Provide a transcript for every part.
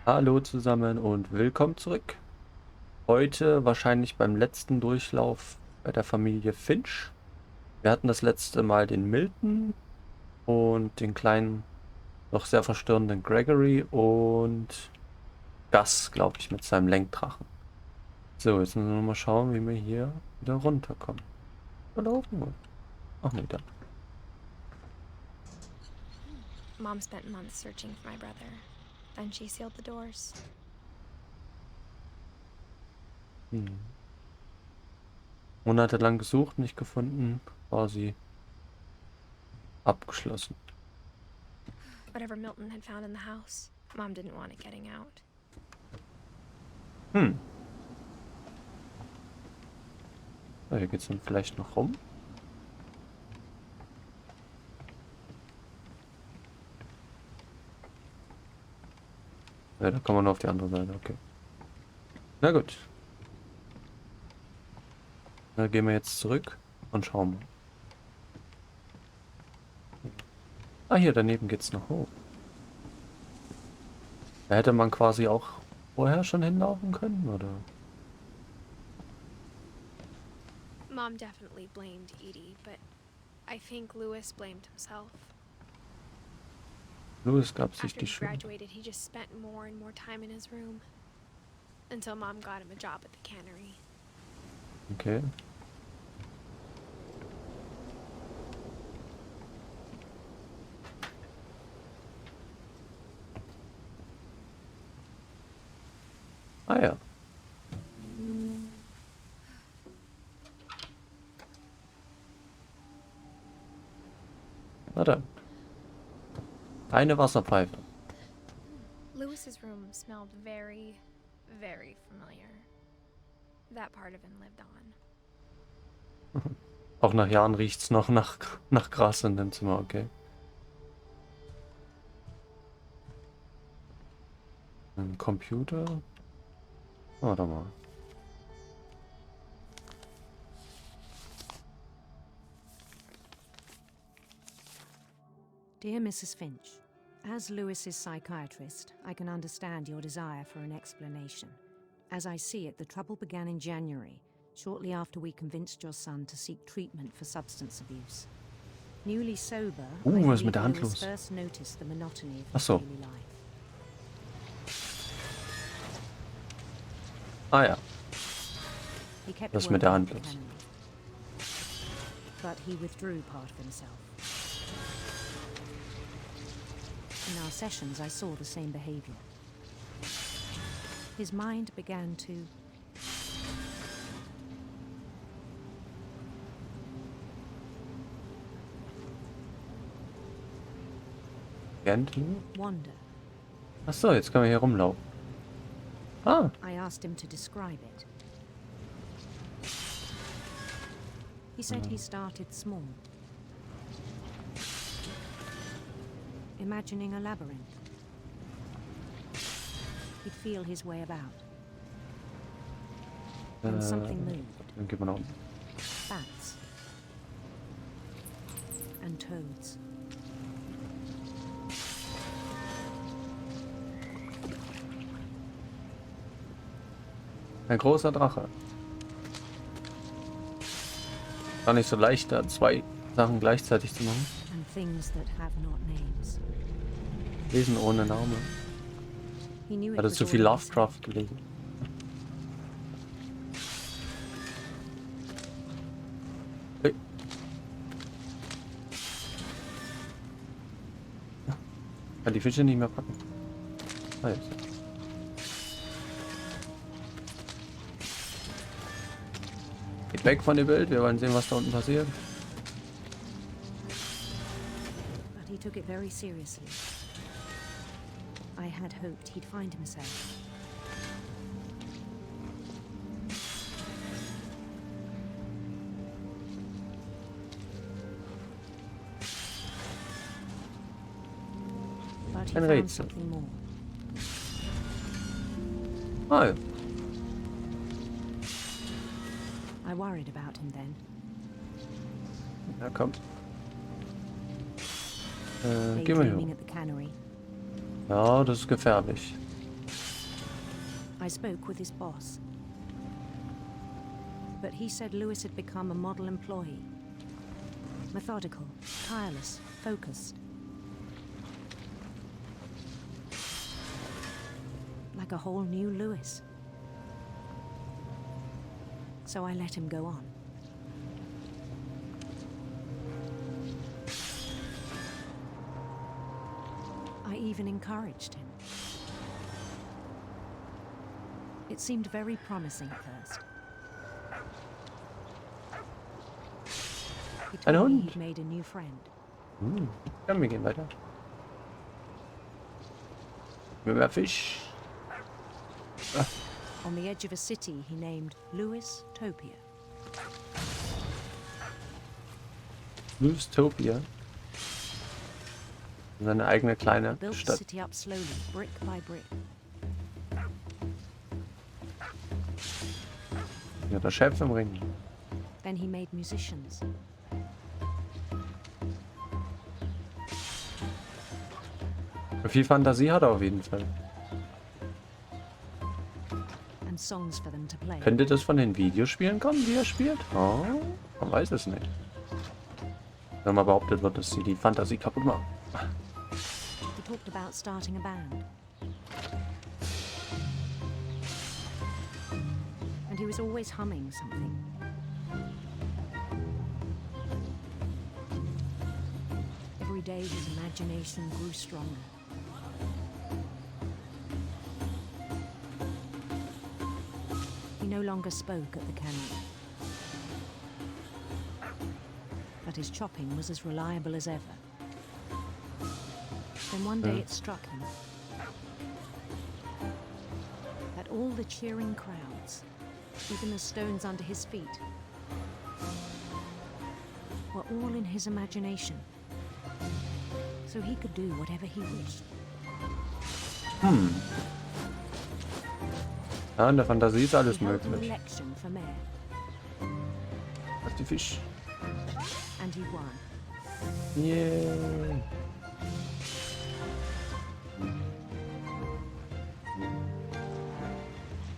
Hallo zusammen und willkommen zurück. Heute wahrscheinlich beim letzten Durchlauf bei der Familie Finch. Wir hatten das letzte Mal den Milton und den kleinen, noch sehr verstörenden Gregory und Gus, glaube ich, mit seinem Lenkdrachen. So, jetzt müssen wir mal schauen, wie wir hier wieder runterkommen. Oder oben? Ach nee, da. Mom spent months searching for my brother. Then she sealed the doors. Hm. Monatelang gesucht, nicht gefunden, war sie abgeschlossen. Whatever Milton had found in the house, Mom didn't want it getting out. Hm. So, hier geht's dann vielleicht noch rum. Ja, da kann man auf die andere Seite, okay. Na gut. Dann gehen wir jetzt zurück und schauen mal. Ah, hier daneben geht's noch hoch. Da hätte man quasi auch vorher schon hinlaufen können, oder? Mom definitely blamed Edie, but I think Lewis blamed himself. Louis gab sich After die he Schuld. graduated, he just spent more and more time in his room. Until Mom got him a job at the cannery. Okay. Ah ja. Na dann. Eine Wasserpfeife. Lewis's room smelled very, very familiar. That part of him lived on. Auch nach Jahren riecht's noch nach Gras in dem Zimmer, okay. Ein Computer. Warte mal. Dear Mrs. Finch, as Lewis's psychiatrist, I can understand your desire for an explanation. As I see it, the trouble began in January, shortly after we convinced your son to seek treatment for substance abuse. Newly sober, I Was ist mit believe der Hand Lewis los? first noticed the monotony of Ach his so. daily life. Ah ja. He kept Was ist mit der working Hand at the los? cannery, but he withdrew part of himself. In our sessions, I saw the same behavior. His mind began to wander. Ach so, jetzt können wir hier rumlaufen. Ah. I asked him to describe it. He said he started small, imagining a labyrinth. He'd feel his way about. Then something moved. Dann gehen wir nach unten. Bats. And toads. Ein großer Drache. Gar nicht so leicht, da zwei Sachen gleichzeitig zu machen. And things that have not names. Lesen ohne Name. He knew it Hatte was zu all viel in his Lovecraft head. gelesen. Hey. Kann die Fische nicht mehr packen. Ah, jetzt. Geht weg von dem Bild, wir wollen sehen, was da unten passiert. But he took it very seriously. I had hoped he'd find himself. But he Ein found Rätsel. something more. Ah, ja. I worried about him then. Ja, komm. Gehen wir Daydreaming hier. at the cannery. Ja, das ist gefährlich. I spoke with his boss. But he said Lewis had become a model employee. Methodical, tireless, focused. Like a whole new Lewis. So I let him go on. I even encouraged him. It seemed very promising at first. He Ein told me Hund. he'd made a new friend. Ja, wir gehen weiter. Mit mehr Fisch. On the edge of a city he named Lewis Topia. Lustopia. Seine eigene kleine Built the Stadt. city up slowly, brick by brick. Ja, der Chef im Ring. Then he made musicians. Viel Fantasie hat er auf jeden Fall. And songs for them to play. Könnte das von den Videospielen kommen, die er spielt? Oh, man weiß es nicht. Wenn mal behauptet wird, dass sie die Fantasie kaputt machen. He talked about starting a band. And he was always humming something. Every day his imagination grew stronger. He no longer spoke at the cannon. But his chopping was as reliable as ever. Then one day it struck him that all the cheering crowds, even the stones under his feet, were all in his imagination. So he could do whatever he wished. Ja, in der Fantasie ist alles He held an möglich. election for mayor, Was die Fisch. and he won. Yeah.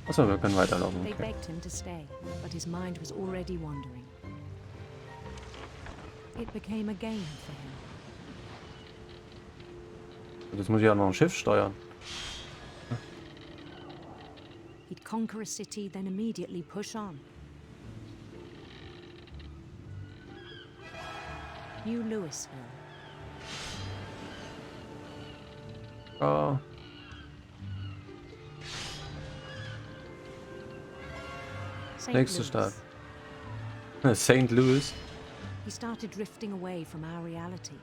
Achso, wir können weiterlaufen. They Okay. begged him to stay, but his mind was already wandering. It became a game for him. Jetzt muss ich ja noch ein Schiff steuern. He'd conquer a city, then immediately push on. New Louisville. Oh. St. Nächste Louis. Stadt. St. Louis. He started drifting away from our reality.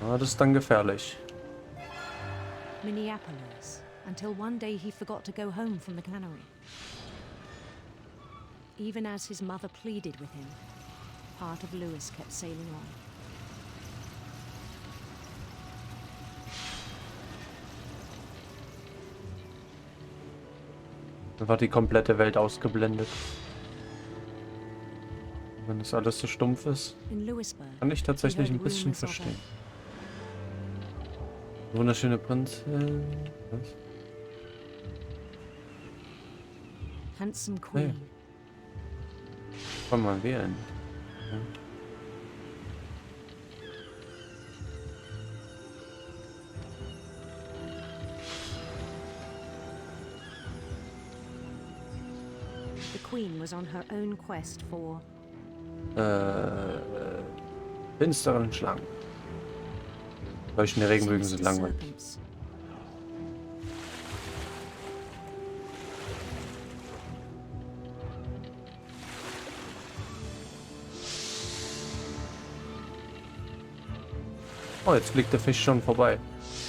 Ah, das ist dann gefährlich. Minneapolis, until one day he forgot to go home from the cannery. Even as his mother pleaded with him, part of Lewis kept sailing on. Da war die komplette Welt ausgeblendet. Wenn das alles so stumpf ist, In Louisburg, kann ich tatsächlich he ein heard bisschen rumors of verstehen. Wunderschöne Prinzessin. Was? a handsome queen. Kann man wählen. Ja. The queen was on her own quest for Finsteren Schlangen. Leuchtende Regenbögen sind sinister langweilig. serpents. Oh, jetzt fliegt der Fisch schon vorbei.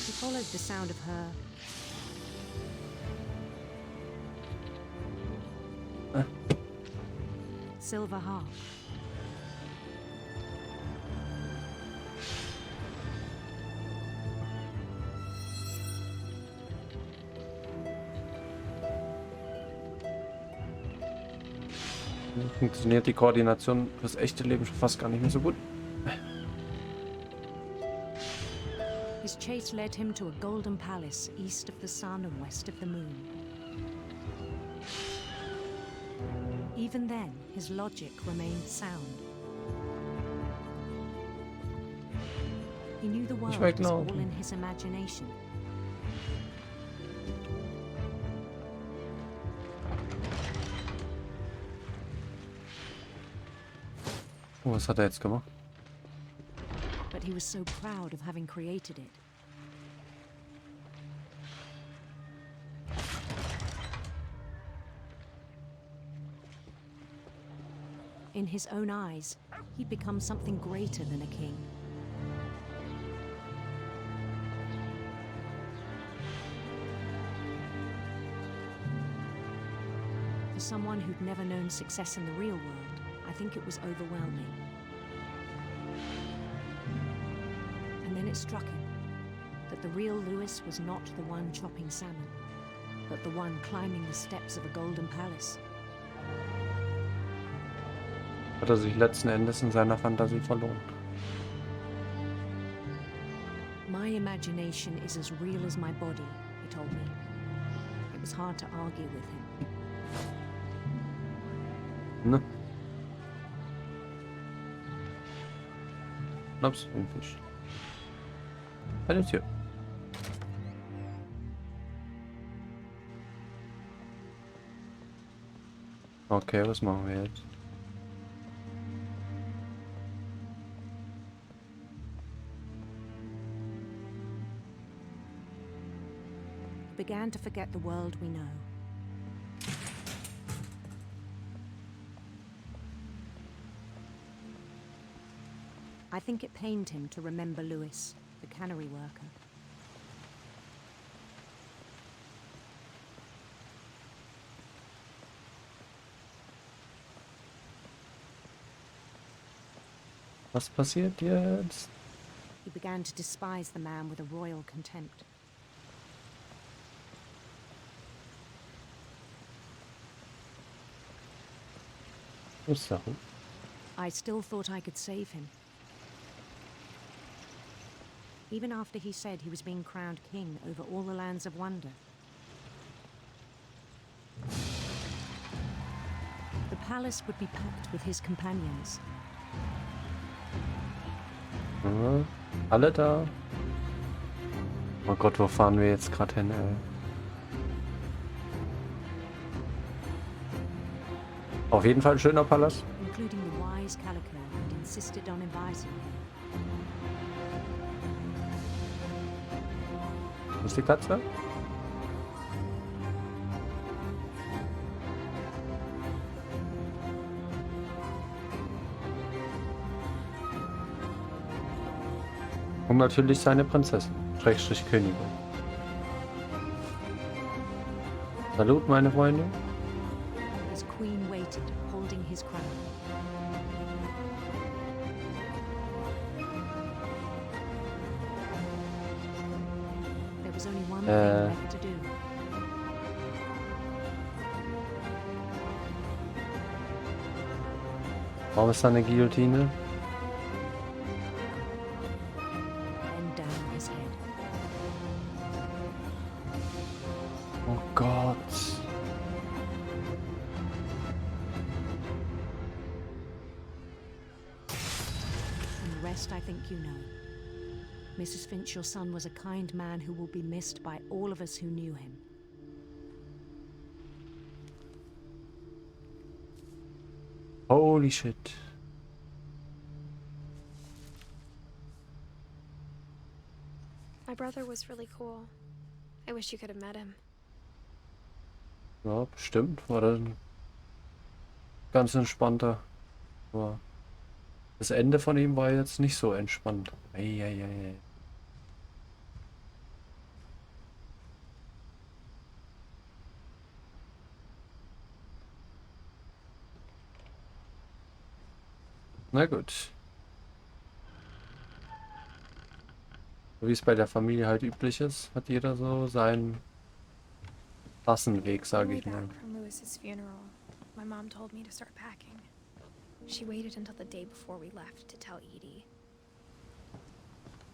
He followed the sound of her silver harp. Funktioniert die Koordination fürs echte Leben schon fast gar nicht mehr so gut. His chase led him to a golden palace east of the sun and west of the moon. Even then, his logic remained sound. He knew the world was all in his imagination. Oh, was hat er jetzt gemacht? But he was so proud of having created it. In his own eyes, he'd become something greater than a king. For someone who'd never known success in the real world, I think it was overwhelming. And then it struck him that the real Lewis was not the one chopping salmon, but the one climbing the steps of a golden palace. Hat er sich letzten Endes in seiner Fantasie verloren. My imagination is as real as my body, he told me. It was hard to argue with him. Ne? Ups, ein Fisch. Eine Tür. Okay, was machen wir jetzt? He began to forget the world we know. I think it pained him to remember Lewis, the cannery worker. Was passiert jetzt? He began to despise the man with a royal contempt. Sachen. I still thought I could save him. Even after he said he was being crowned king over all the lands of wonder. The palace would be packed with his companions. Ja, alle da. Oh Gott, wo fahren wir jetzt gerade hin, ey? Auf jeden Fall ein schöner Palast. Including the wise Calico who insisted on inviting him. Wo ist die Katze? Und natürlich seine Prinzessin, Schrägstrich Königin. Salut, meine Freunde. His queen waited, holding his crown. There was only one thing left to do. Warum ist da eine Guillotine? Then down his head. Oh Gott. And the rest I think you know. Mrs. Finch, your son was a kind man who will be missed by all of us who knew him. Holy shit. My brother was really cool. I wish you could have met him. Ja, bestimmt. War das ein ganz entspannter. Aber das Ende von ihm war jetzt nicht so entspannt. Eieiei. Na gut. So wie es bei der Familie halt üblich ist, hat jeder so seinen Klassenweg, On sage the way ich mal. back from Lewis's funeral, my mom told me to start packing. She waited until the day before we left to tell Edie.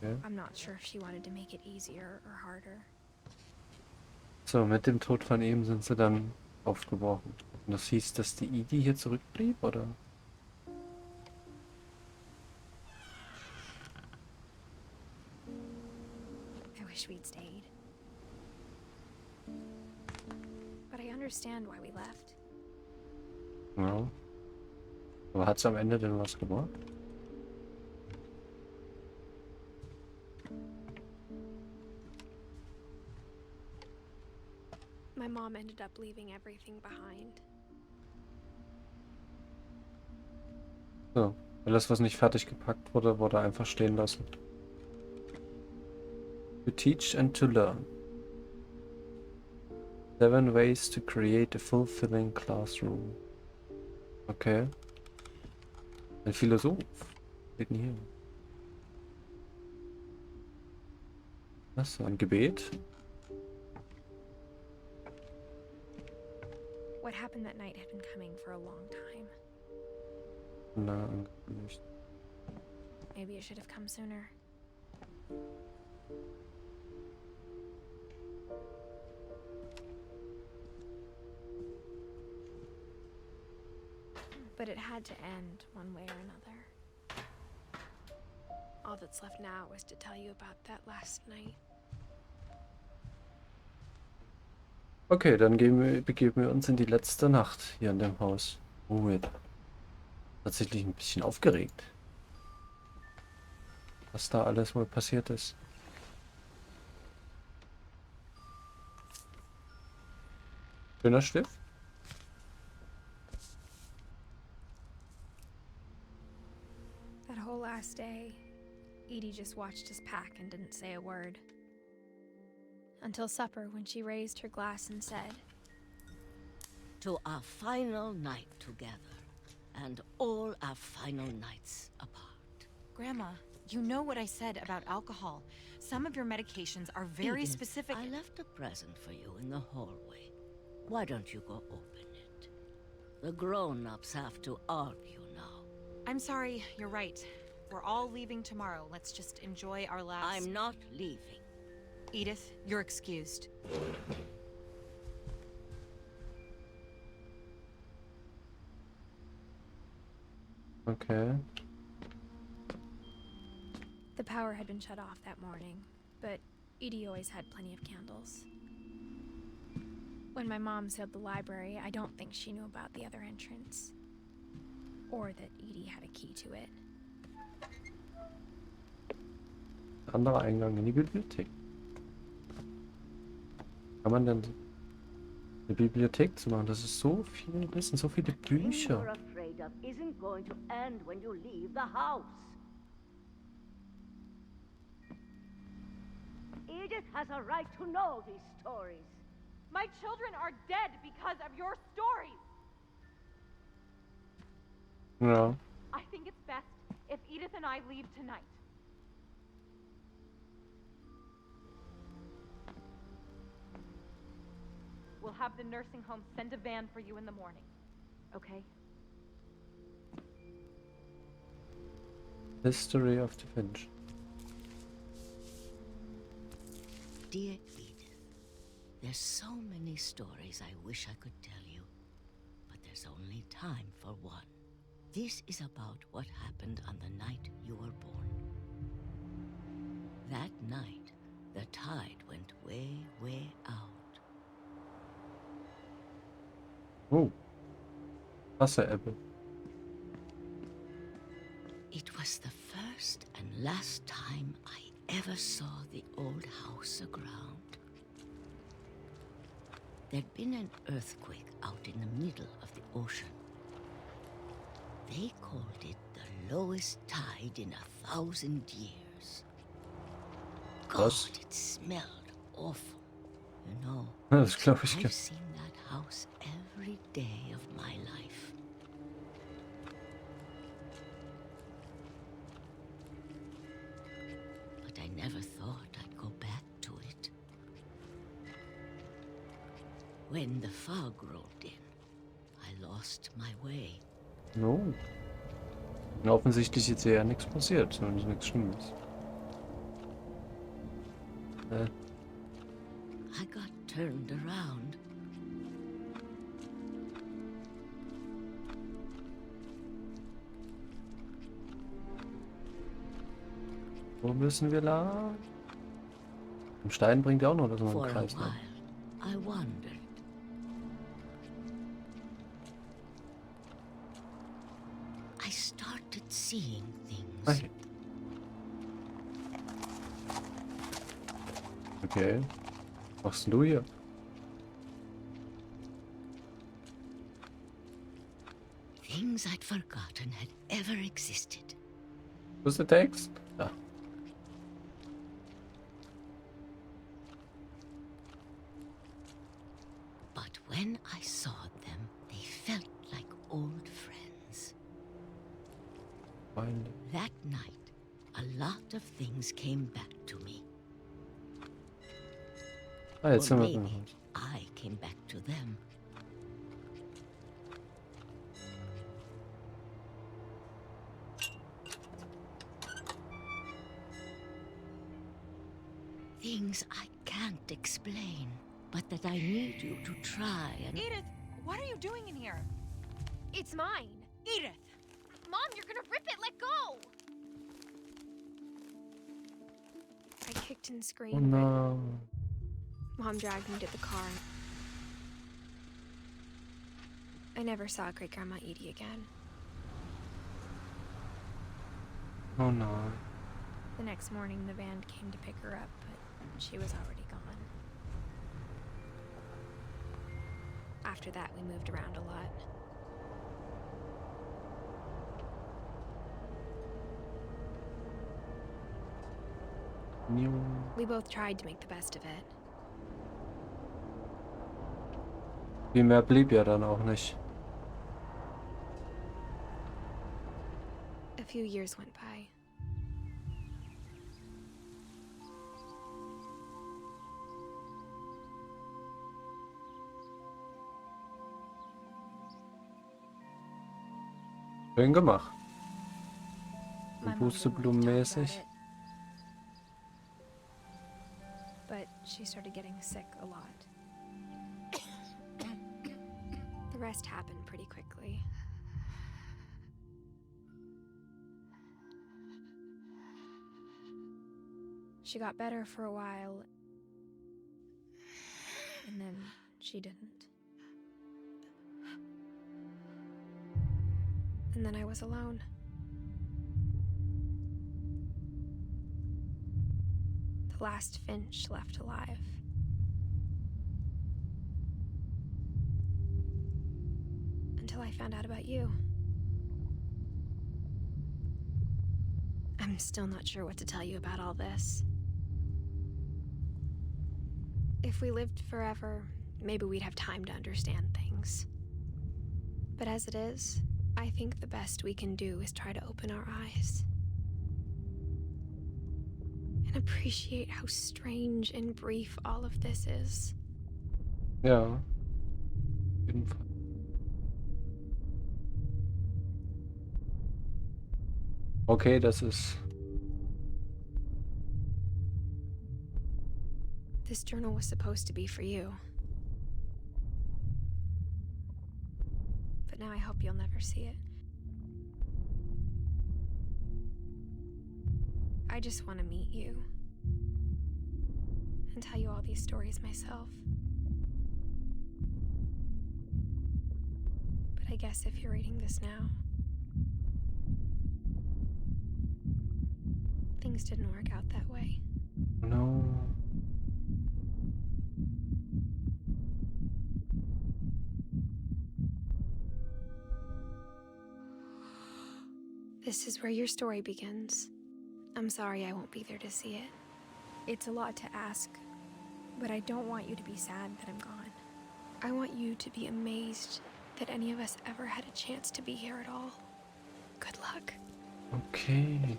Okay. I'm not sure if she wanted to make it easier or harder. So, mit dem Tod von ihm sind sie dann aufgebrochen. Und das hieß, dass die Edie hier zurückblieb, oder? I wish we'd stayed. But I understand why we left. Ja. Aber hat es am Ende denn was gemacht? My mom ended up leaving everything behind. So. Alles, was nicht fertig gepackt wurde, wurde einfach stehen lassen. To teach and to learn. 7 ways to create a fulfilling classroom. Okay. Ein Philosoph. Steht denn hier? Was? Ein Gebet? What happened that night had been coming for a long time. Na, angekündigt. Maybe it should have come sooner. But it had to end one way or another. All that's left now is to tell you about that last night. Okay, dann begeben wir uns in die letzte Nacht hier in dem Haus. Oh, jetzt tatsächlich ein bisschen aufgeregt. Was da alles wohl passiert ist. Schöner Stift. That whole last day, Edie just watched us pack and didn't say a word. Until supper, when she raised her glass and said, "To our final night together, and all our final nights apart." Grandma, you know what I said about alcohol. Some of your medications are very Edith, specific. I left a present for you in the hallway. Why don't you go open it? The grown-ups have to argue now. I'm sorry, you're right. We're all leaving tomorrow. Let's just enjoy our last... I'm not leaving. Edith, you're excused. Okay. the power had been shut off that morning, but Edie always had plenty of candles. When my mom sealed the library, I don't think she knew about the other entrance. Or that Edie had a key to it. Anderer Eingang in die Bibliothek. Kann man denn eine Bibliothek zu machen? Das ist so viel Wissen, so viele Bücher. You're afraid of isn't going to end when you leave the house. Edith has a right to know these stories. My children are dead because of your stories. Ja. I think it's best if Edith and I leave tonight. We'll have the nursing home send a van for you in the morning. Okay? History of the Finch. Dear Edith, there's so many stories I wish I could tell you, but there's only time for one. This is about what happened on the night you were born. That night, the tide went way, way out. Oh. Wasserebbe. It was the first and last time I ever saw the old house aground. There'd been an earthquake out in the middle of the ocean. They called it the lowest tide in 1,000 years. God, Was? it smelled awful. You know, Das glaube ich. I've seen that house every day of my life. But I never thought I'd go back to it. When the fog rolled in, I lost my way. No. Offensichtlich ist ja nichts passiert, zumindest nichts Schlimmes. I got turned around. Wo müssen wir lang? Ein Stein bringt ja auch noch das mal im For a Kreis. Ne? while, I wondered. I started seeing things. Hey. Okay. Was machst denn du hier? Things I'd forgotten had ever existed. Wo ist der Text? Ja. But when I saw them, they felt like old friends. Freunde. That night, a lot of things came back to me. Ah, jetzt Or sind wir. maybe I came back to them. Things I can't explain, but that I need you to try and... Edith, what are you doing in here? It's mine. Edith! Mom, you're gonna rip it. Let go. I kicked and Oh screamed. no. Mom dragged me to the car. I never saw Great Grandma Edie again. Oh no. The next morning, the van came to pick her up, but she was already gone. After that, we moved around a lot. We both tried to make the best of it. Viel mehr blieb ja dann auch nicht. A few years went by. Schön gemacht. My mom didn't like to talk Pusteblumenmäßig. about it, but she started getting sick a lot. The rest happened pretty quickly. She got better for a while, and then she didn't. And then I was alone. The last Finch left alive. Until I found out about you. I'm still not sure what to tell you about all this. If we lived forever, maybe we'd have time to understand things. But as it is, I think the best we can do is try to open our eyes. And appreciate how strange and brief all of this is. Ja. Auf jeden Fall. Okay, das ist. This journal was supposed to be for you. But now I hope you'll never see it. I just want to meet you. And tell you all these stories myself. But I guess if you're reading this now, things didn't work out that way. No. This is where your story begins. I'm sorry I won't be there to see it. It's a lot to ask, but I don't want you to be sad that I'm gone. I want you to be amazed that any of us ever had a chance to be here at all. Good luck. Okay.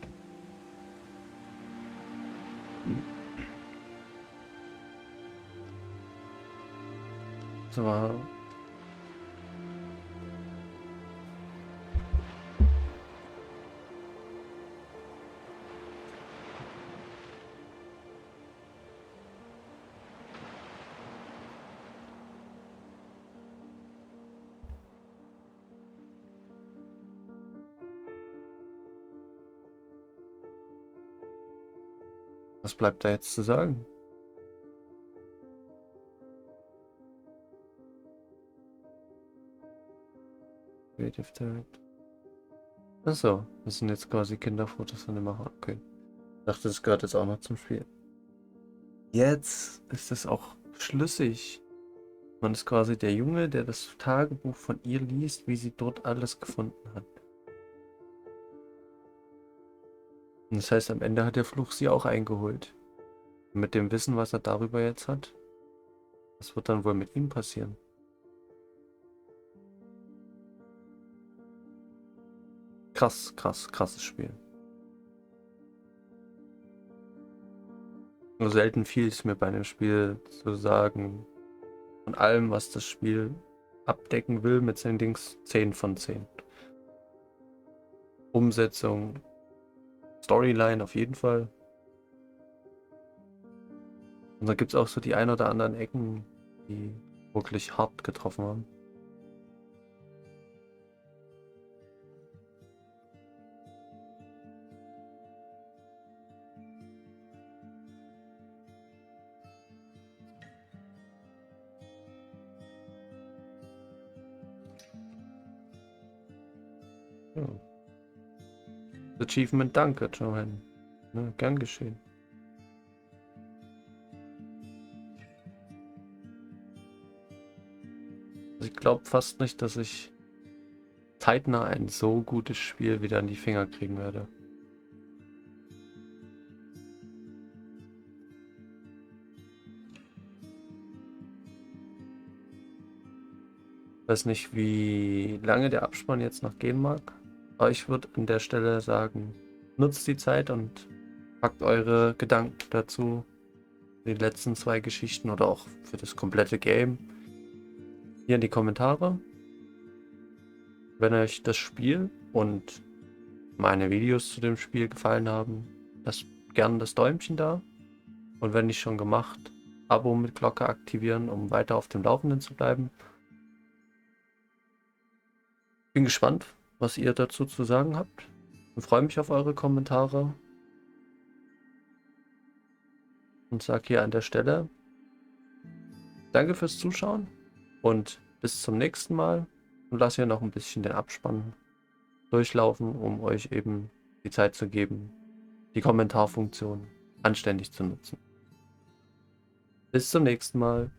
Das war. Was bleibt da jetzt zu sagen? Creative Direct. Achso, das sind jetzt quasi Kinderfotos von dem Macher. Okay. Ich dachte, das gehört jetzt auch noch zum Spiel. Jetzt ist es auch schlüssig. Man ist quasi der Junge, der das Tagebuch von ihr liest, wie sie dort alles gefunden hat. Und das heißt, am Ende hat der Fluch sie auch eingeholt. Und mit dem Wissen, was er darüber jetzt hat, was wird dann wohl mit ihm passieren? Krass, krass, krasses Spiel. Nur selten fiel es mir bei einem Spiel zu sagen, von allem, was das Spiel abdecken will mit seinen Dings, 10 von 10. Umsetzung, Storyline auf jeden Fall. Und da gibt es auch so die ein oder anderen Ecken, die wirklich hart getroffen haben. Ja. Achievement, danke, Johan. Ja, gern geschehen. Also ich glaube fast nicht, dass ich zeitnah ein so gutes Spiel wieder in die Finger kriegen werde. Ich weiß nicht, wie lange der Abspann jetzt noch gehen mag, aber ich würde an der Stelle sagen, nutzt die Zeit und packt eure Gedanken dazu, die letzten 2 Geschichten oder auch für das komplette Game, hier in die Kommentare. Wenn euch das Spiel und meine Videos zu dem Spiel gefallen haben, lasst gerne das Däumchen da. Und wenn nicht schon gemacht, Abo mit Glocke aktivieren, um weiter auf dem Laufenden zu bleiben. Bin gespannt, was ihr dazu zu sagen habt und freue mich auf eure Kommentare. Und sage hier an der Stelle danke fürs Zuschauen und bis zum nächsten Mal. Und lasse hier noch ein bisschen den Abspann durchlaufen, um euch eben die Zeit zu geben, die Kommentarfunktion anständig zu nutzen. Bis zum nächsten Mal.